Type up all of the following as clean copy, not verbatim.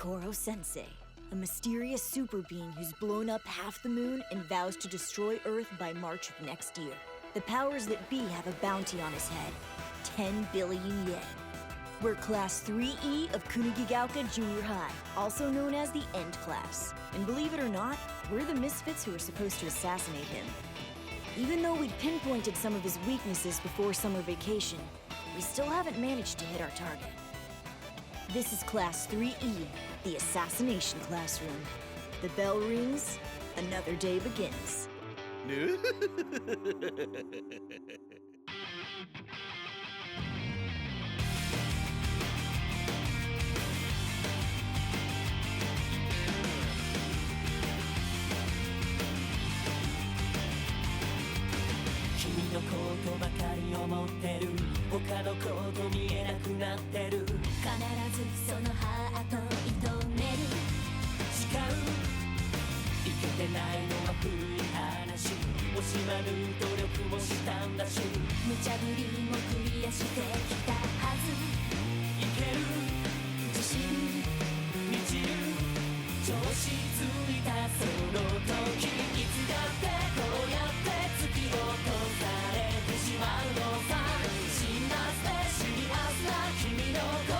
Koro Sensei, a mysterious super being who's blown up half the moon and vows to destroy Earth by March of next year. The powers that be have a bounty on his head, 10 billion yen. We're Class 3E of Kunigigaoka Junior High, also known as the End Class. And believe it or not, we're the misfits who are supposed to assassinate him. Even though we'd pinpointed some of his weaknesses before summer vacation, we still haven't managed to hit our target. This is Class 3E, the Assassination Classroom. The bell rings, another day begins. 君のことばかり思ってる他のこと見えなくなってる必ずそのハート射止める誓ういけてないのは古い話惜しまぬ努力もしたんだし無茶ぶりもクリアしてきたはずいける自信満ちる調子ついたその時いつだってこうやって突き落とされてしまうのさ辛辣でシリアスな君の声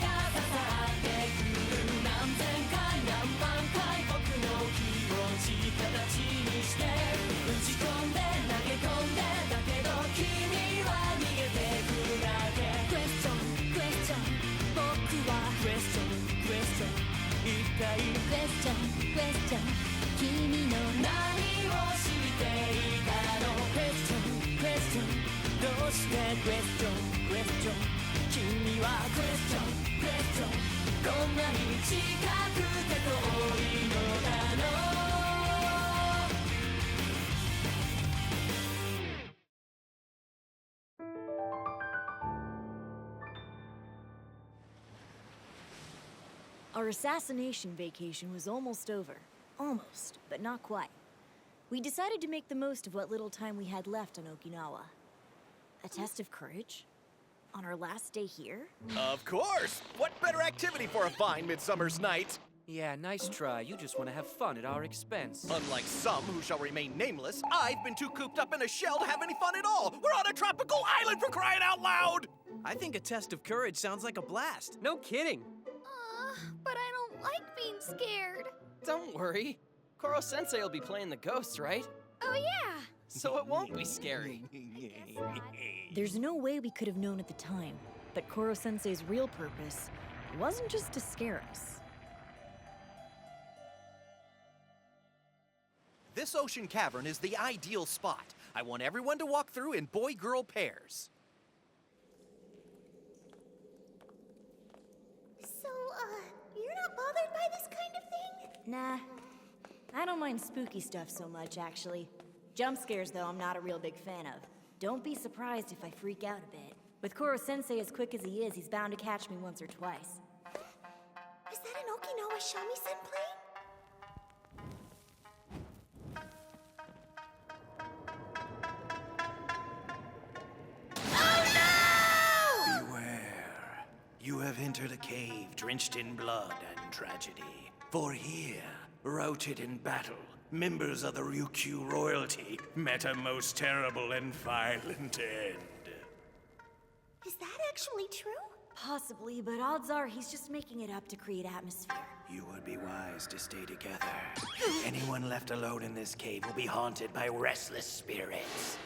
が刺さってくる何千回何万回僕の気持ち形にして打ち込んで投げ込んでだけど君は逃げてくだけ Question Question 僕は Question Question 一体 Question Question 君の何を知っていたの Question Question どうして Question Question 君は Question Question こんなに近くて遠いのだろう Our assassination vacation was almost over. Almost, but not quite. We decided to make the most of what little time we had left on Okinawa. A test of courage? On our last day here? Of course! What better activity for a fine midsummer's night? Yeah, nice try. You just want to have fun at our expense. Unlike some who shall remain nameless, I've been too cooped up in a shell to have any fun at all! We're on a tropical island for crying out loud! I think a test of courage sounds like a blast. No kidding. But I don't like being scared. Don't worry. Koro Sensei will be playing the ghosts, right? Oh, yeah. So it won't be scary. There's no way we could have known at the time, but Koro Sensei's real purpose wasn't just to scare us. This ocean cavern is the ideal spot. I want everyone to walk through in boy-girl pairs. So, you're not bothered by this kind of thing? Nah, I don't mind spooky stuff so much, actually. Jump scares, though, I'm not a real big fan of. Don't be surprised if I freak out a bit. With Koro Sensei as quick as he is, he's bound to catch me once or twice. Is that an Okinawa shamisen plane? Beware. You have entered a cave drenched in blood and tragedy. For here, routed in battle, members of the Ryukyu royalty met a most terrible and violent end. Is that actually true? Possibly, but odds are he's just making it up to create atmosphere. You would be wise to stay together. Anyone left alone in this cave will be haunted by restless spirits.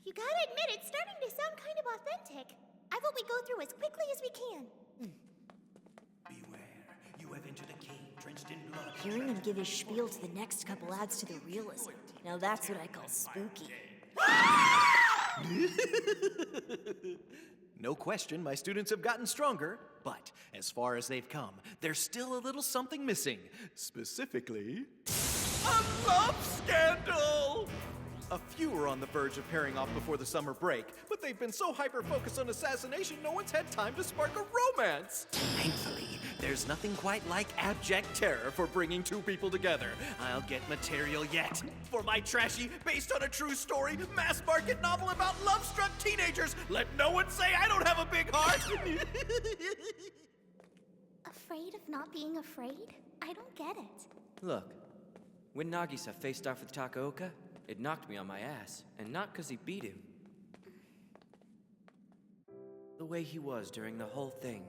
You gotta admit, it's starting to sound kind of authentic. I vote we go through as quickly as we can. Beware. You have entered a cave drenched in blood. Hearing him give his spiel to the next couple adds to the realism. Now that's what I call spooky. No question, my students have gotten stronger, but as far as they've come, there's still a little something missing. Specifically, a love scandal! A few are on the verge of pairing off before the summer break, but they've been so hyper-focused on assassination, no one's had time to spark a romance! Thankfully, there's nothing quite like abject terror for bringing two people together. I'll get material yet for my trashy, based on a true story, mass-market novel about love-struck teenagers. Let no one say I don't have a big heart! afraid of not being afraid? I don't get it. Look, when Nagisa faced off with Takaoka, it knocked me on my ass, and not 'cause he beat him. The way he was during the whole thing,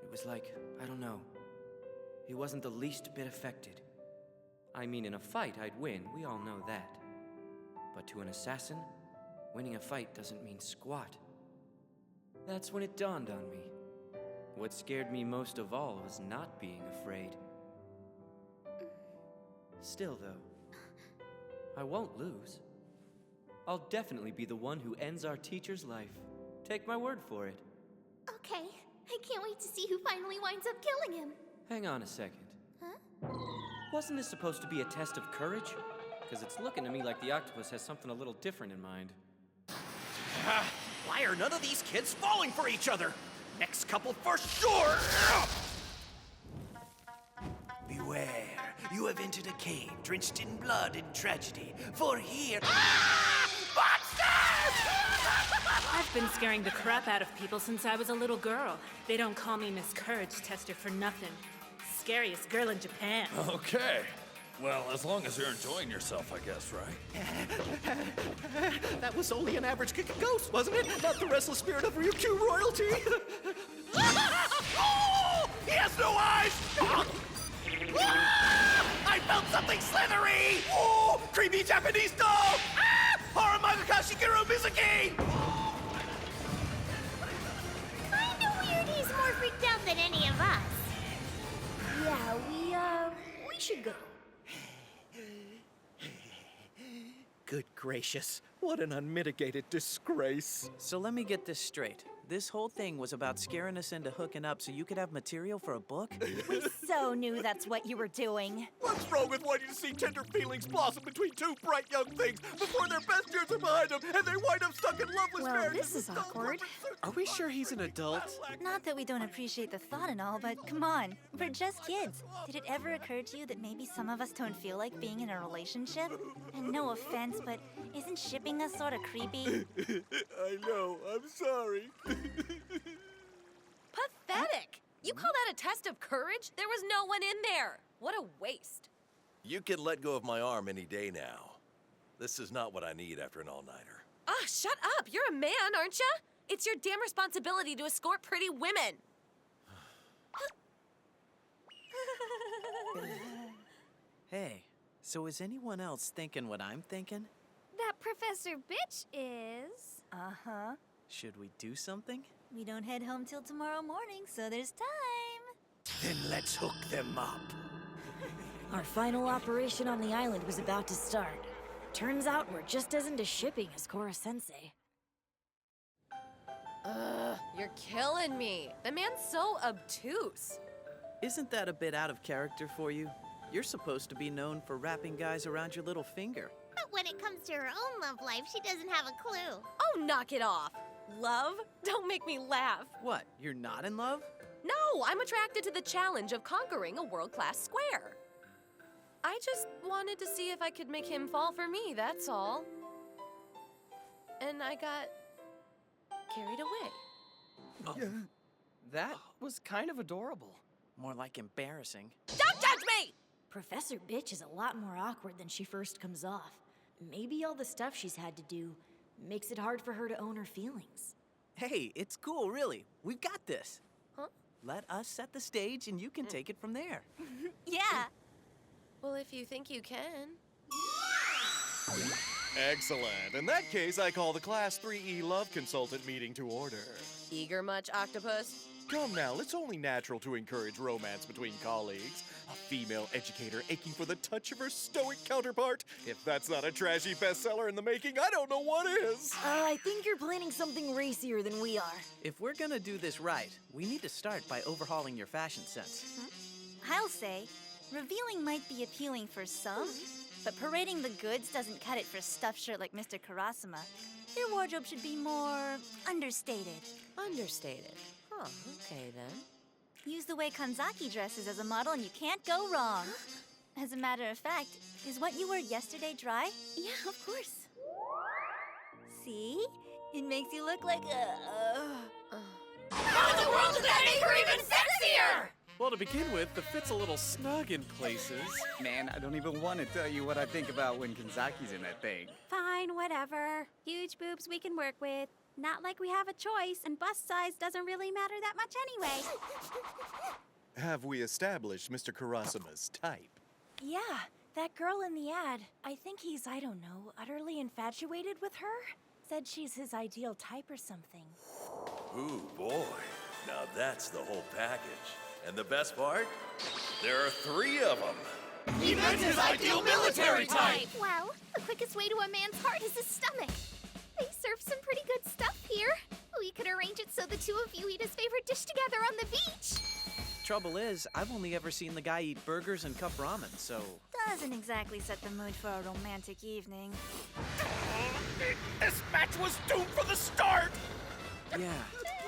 it was like, I don't know, he wasn't the least bit affected. I mean, in a fight, I'd win, we all know that. But to an assassin, winning a fight doesn't mean squat. That's when it dawned on me. What scared me most of all was not being afraid. Still, though, I won't lose. I'll definitely be the one who ends our teacher's life. Take my word for it. Okay, I can't wait to see who finally winds up killing him. Hang on a second. Huh? Wasn't this supposed to be a test of courage? Because it's looking to me like the octopus has something a little different in mind. Why are none of these kids falling for each other? Next couple for sure! Beware, you have entered a cave drenched in blood and tragedy. For here... I've been scaring the crap out of people since I was a little girl. They don't call me Miss Courage Tester for nothing. Scariest girl in Japan. Okay. Well, as long as you're enjoying yourself, I guess, right? That was only an average ghost, wasn't it? Not the restless spirit of Ryukyu royalty. Oh! He has no eyes! I felt something slithery! Oh! Creepy Japanese doll! Haramagaka Shigeru Mizuki! Kinda weird he's more freaked out than any of us. Yeah, we should go. Good gracious, what an unmitigated disgrace. So let me get this straight. This whole thing was about scaring us into hooking up so you could have material for a book? We so knew that's what you were doing. What's wrong with wanting to see tender feelings blossom between two bright young things before their best years are behind them and they wind up stuck in loveless Well, marriages? this is with dull awkward. corporate Are we sure he's an adult? Not that we don't appreciate the thought and all, but come on, we're just kids. Did it ever occur to you that maybe some of us don't feel like being in a relationship? And no offense, but isn't shipping us sort of creepy? I know, I'm sorry. Pathetic! You call that a test of courage? There was no one in there. What a waste. You can let go of my arm any day now. This is not what I need after an all-nighter. Ah, shut up! You're a man, aren't ya? It's your damn responsibility to escort pretty women. Hey, so is anyone else thinking what I'm thinking? That Professor Bitch is... Uh-huh. Should we do something? We don't head home till tomorrow morning, so there's time. Then let's hook them up. Our final operation on the island was about to start. Turns out we're just as into shipping as Koro Sensei. Ugh, you're killing me. The man's so obtuse. Isn't that a bit out of character for you? You're supposed to be known for wrapping guys around your little finger. But when it comes to her own love life, she doesn't have a clue. Oh, knock it off. Love? Don't make me laugh. What, you're not in love? No, I'm attracted to the challenge of conquering a world-class square. I just wanted to see if I could make him fall for me, that's all. And I got carried away. That was kind of adorable. More like embarrassing. Don't judge me! Professor Bitch is a lot more awkward than she first comes off. Maybe all the stuff she's had to do makes it hard for her to own her feelings. Hey, it's cool, really. We've got this. Huh? Let us set the stage and you can take it from there. Yeah. Well, if you think you can. Excellent. In that case, I call the Class 3E Love Consultant meeting to order. Eager much, Octopus? Come now, it's only natural to encourage romance between colleagues. A female educator aching for the touch of her stoic counterpart. If that's not a trashy bestseller in the making, I don't know what is. I think you're planning something racier than we are. If we're gonna do this right, we need to start by overhauling your fashion sense. I'll say, revealing might be appealing for some, but parading the goods doesn't cut it for stuffed shirt like Mr. Karasuma. Your wardrobe should be more understated. Understated. Huh, okay then. Use the way Kanzaki dresses as a model and you can't go wrong. As a matter of fact, is what you wore yesterday dry? Yeah, of course. See? It makes you look like a... How in the world did that make her even sexier? Well, to begin with, the fit's a little snug in places. Man, I don't even want to tell you what I think about when Kanzaki's in that thing. Fine, whatever. Huge boobs we can work with. Not like we have a choice, and bust size doesn't really matter that much anyway. Have we established Mr. Karasuma's type? Yeah, that girl in the ad. I think he's, I don't know, utterly infatuated with her? Said she's his ideal type or something. Ooh, boy. Now that's the whole package. And the best part? There are 3 of them. He meant his ideal military type! Well, the quickest way to a man's heart is his stomach. They serve some pretty good stuff here. We could arrange it so the 2 of you eat his favorite dish together on the beach. Trouble is, I've only ever seen the guy eat burgers and cup ramen, so... Doesn't exactly set the mood for a romantic evening. This match was doomed from the start! Yeah,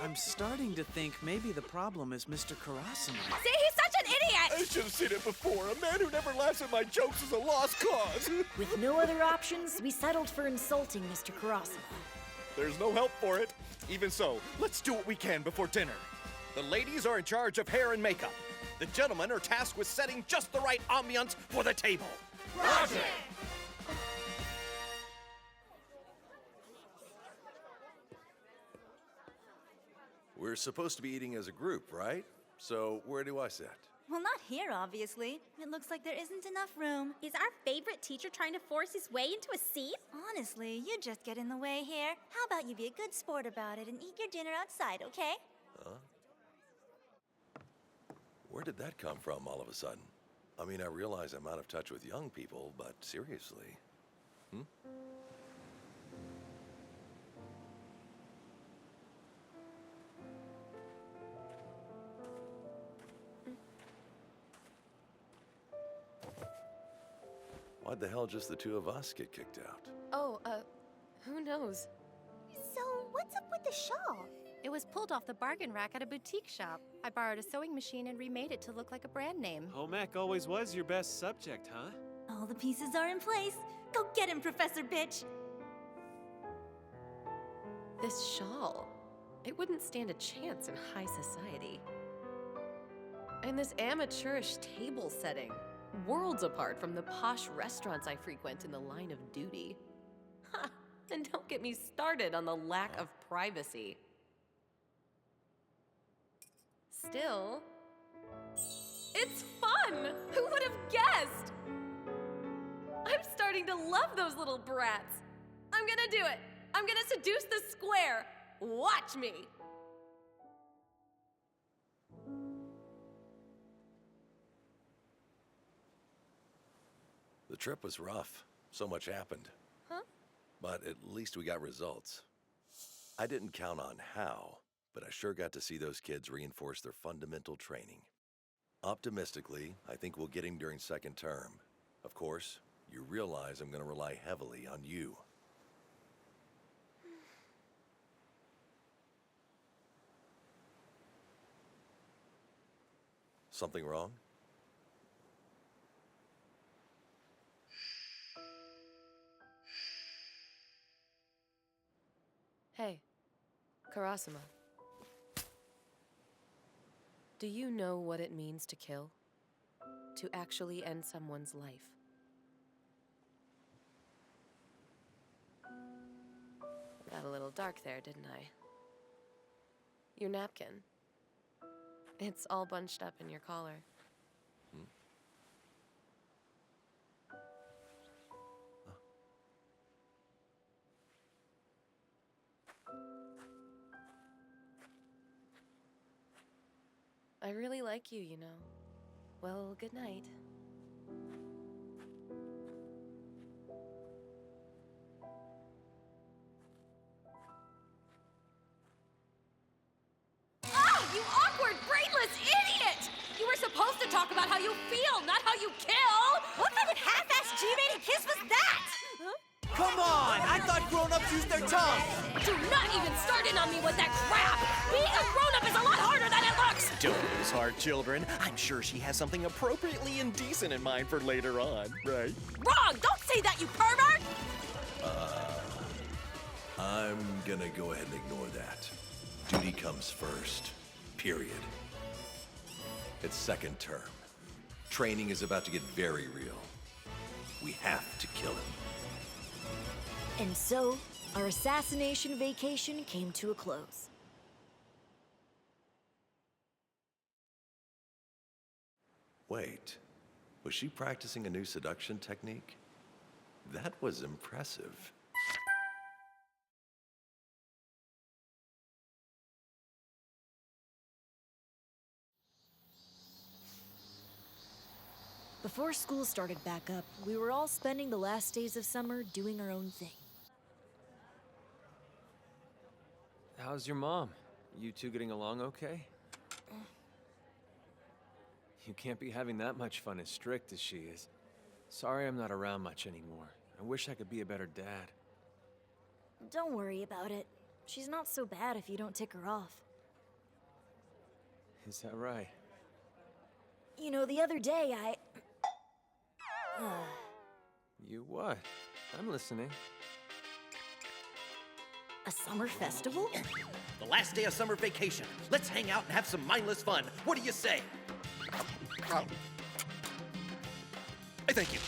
I'm starting to think maybe the problem is Mr. Karasuma. See, he's such an idiot! I should have seen it before. A man who never laughs at my jokes is a lost cause. With no other options, we settled for insulting Mr. Karasuma. There's no help for it. Even so, let's do what we can before dinner. The ladies are in charge of hair and makeup. The gentlemen are tasked with setting just the right ambiance for the table. Roger! We're supposed to be eating as a group, right? So where do I sit? Well, not here, obviously. It looks like there isn't enough room. Is our favorite teacher trying to force his way into a seat? Honestly, you just get in the way here. How about you be a good sport about it and eat your dinner outside, okay? Huh? Where did that come from all of a sudden? I mean, I realize I'm out of touch with young people, but seriously. Why'd the hell just the 2 of us get kicked out? Oh, who knows? So, what's up with the shawl? It was pulled off the bargain rack at a boutique shop. I borrowed a sewing machine and remade it to look like a brand name. Home ec always was your best subject, huh? All the pieces are in place. Go get him, Professor Bitch! This shawl. It wouldn't stand a chance in high society. And this amateurish table setting. Worlds apart from the posh restaurants I frequent in the line of duty. Ha! And don't get me started on the lack of privacy. Still, it's fun! Who would have guessed? I'm starting to love those little brats. I'm gonna do it. I'm gonna seduce the square. Watch me. The trip was rough. So much happened. Huh? But at least we got results. I didn't count on how, but I sure got to see those kids reinforce their fundamental training. Optimistically, I think we'll get him during second term. Of course, you realize I'm going to rely heavily on you. Something wrong? Hey, Karasuma. Do you know what it means to kill? To actually end someone's life? Got a little dark there, didn't I? Your napkin. It's all bunched up in your collar. I really like you, you know. Well, good night. Oh, you awkward, brainless idiot! You were supposed to talk about how you feel, not how you kill! What kind of half-assed G-rated kiss was that? Come on! I thought grown-ups use their tongue! Do not even start in on me with that crap! Being a grown-up is a lot harder than it looks! Don't lose heart, children. I'm sure she has something appropriately indecent in mind for later on, right? Wrong! Don't say that, you pervert! I'm gonna go ahead and ignore that. Duty comes first. Period. It's second term. Training is about to get very real. We have to kill him. And so, our assassination vacation came to a close. Wait, was she practicing a new seduction technique? That was impressive. Before school started back up, we were all spending the last days of summer doing our own thing. How's your mom? You two getting along okay? You can't be having that much fun as strict as she is. Sorry I'm not around much anymore. I wish I could be a better dad. Don't worry about it. She's not so bad if you don't tick her off. Is that right? You know, the other day You what? I'm listening. A summer festival? The last day of summer vacation. Let's hang out and have some mindless fun. What do you say? Thank you.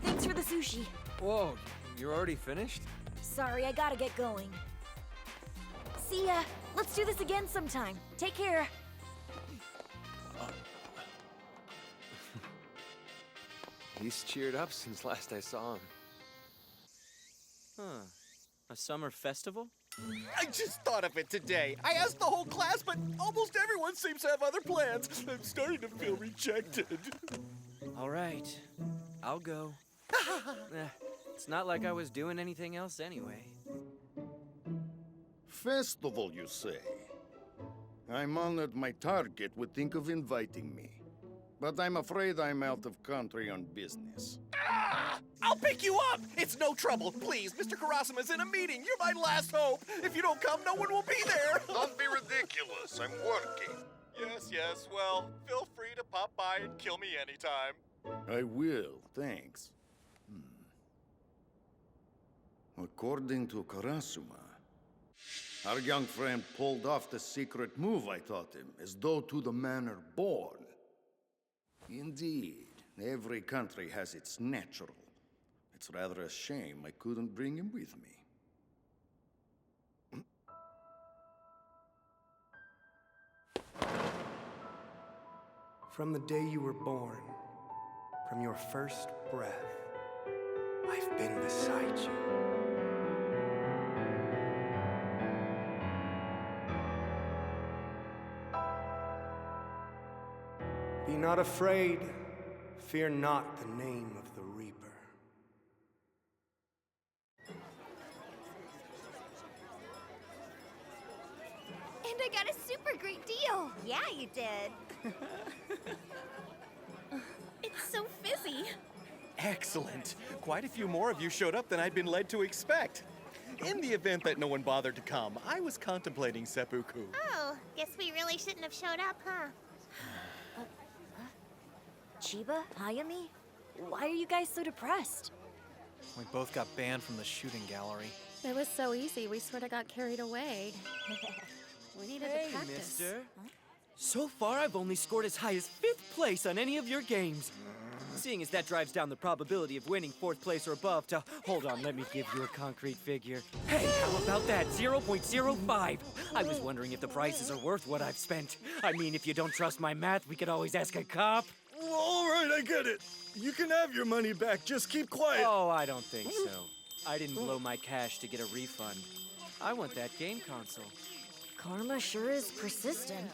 Thanks for the sushi. Whoa, you're already finished? Sorry, I gotta get going. See ya. Let's do this again sometime. Take care. He's cheered up since last I saw him. Huh. A summer festival? I just thought of it today. I asked the whole class, but almost everyone seems to have other plans. I'm starting to feel rejected. All right. I'll go. It's not like I was doing anything else anyway. Festival, you say? I'm honored my target would think of inviting me. But I'm afraid I'm out of country on business. I'll pick you up! It's no trouble. Please, Mr. Karasuma's in a meeting. You're my last hope. If you don't come, no one will be there. Don't be ridiculous. I'm working. Yes. Well, feel free to pop by and kill me anytime. I will, thanks. According to Karasuma, our young friend pulled off the secret move I taught him, as though to the manner born. Indeed, every country has its natural. It's rather a shame I couldn't bring him with me. From the day you were born, from your first breath, I've been beside you. Be not afraid, fear not the name of the Reaper. And I got a super great deal. Yeah, you did. It's so fizzy. Excellent. Quite a few more of you showed up than I'd been led to expect. In the event that no one bothered to come, I was contemplating seppuku. Oh, guess we really shouldn't have showed up, huh? Chiba, Hayami, why are you guys so depressed? We both got banned from the shooting gallery. It was so easy, we sort of got carried away. We needed to practice. Mister. So far, I've only scored as high as 5th place on any of your games. Seeing as that drives down the probability of winning 4th place or above to... Hold on, let me give you a concrete figure. Hey, how about that? 0.05. I was wondering if the prices are worth what I've spent. I mean, if you don't trust my math, we could always ask a cop. All right, I get it. You can have your money back, just keep quiet. Oh, I don't think so. I didn't blow my cash to get a refund. I want that game console. Karma sure is persistent.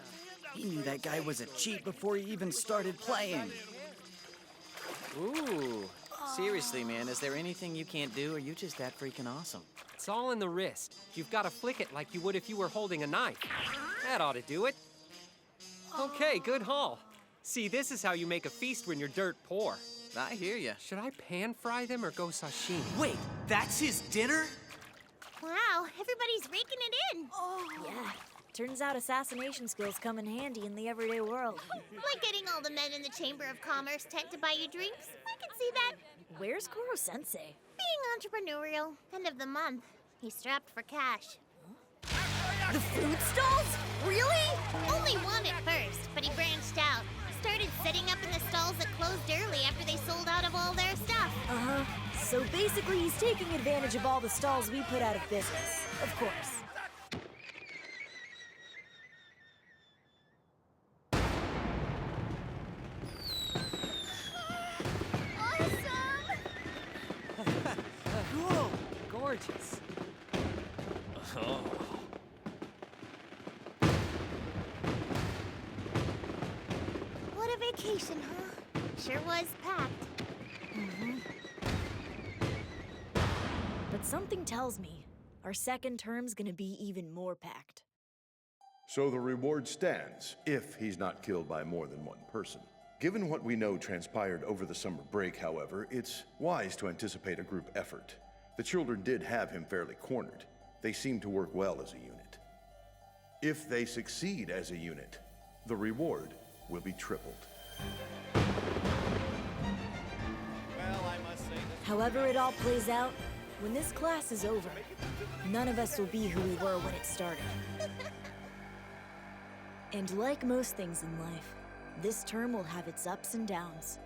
He knew that guy was a cheat before he even started playing. Ooh. Seriously, man, is there anything you can't do, or are you just that freaking awesome? It's all in the wrist. You've got to flick it like you would if you were holding a knife. That ought to do it. Okay, good haul. See, this is how you make a feast when you're dirt poor. I hear ya. Should I pan fry them or go sashimi? Wait, that's his dinner? Wow, everybody's raking it in. Oh, yeah. Turns out assassination skills come in handy in the everyday world. Like getting all the men in the Chamber of Commerce tech to buy you drinks. I can see that. Where's Koro Sensei? Being entrepreneurial. End of the month. He's strapped for cash. The food stalls? Really? Only one at first, but he branched out. Started setting up in the stalls that closed early after they sold out of all their stuff. Uh-huh. So basically, he's taking advantage of all the stalls we put out of business. Of course. Cool! Gorgeous. Oh. What a vacation, huh? Sure was packed. Mm-hmm. But something tells me our second term's gonna be even more packed. So the reward stands, if he's not killed by more than one person. Given what we know transpired over the summer break, however, it's wise to anticipate a group effort. The children did have him fairly cornered. They seem to work well as a unit. If they succeed as a unit, the reward will be tripled. However it all plays out, when this class is over, none of us will be who we were when it started. And like most things in life, this term will have its ups and downs.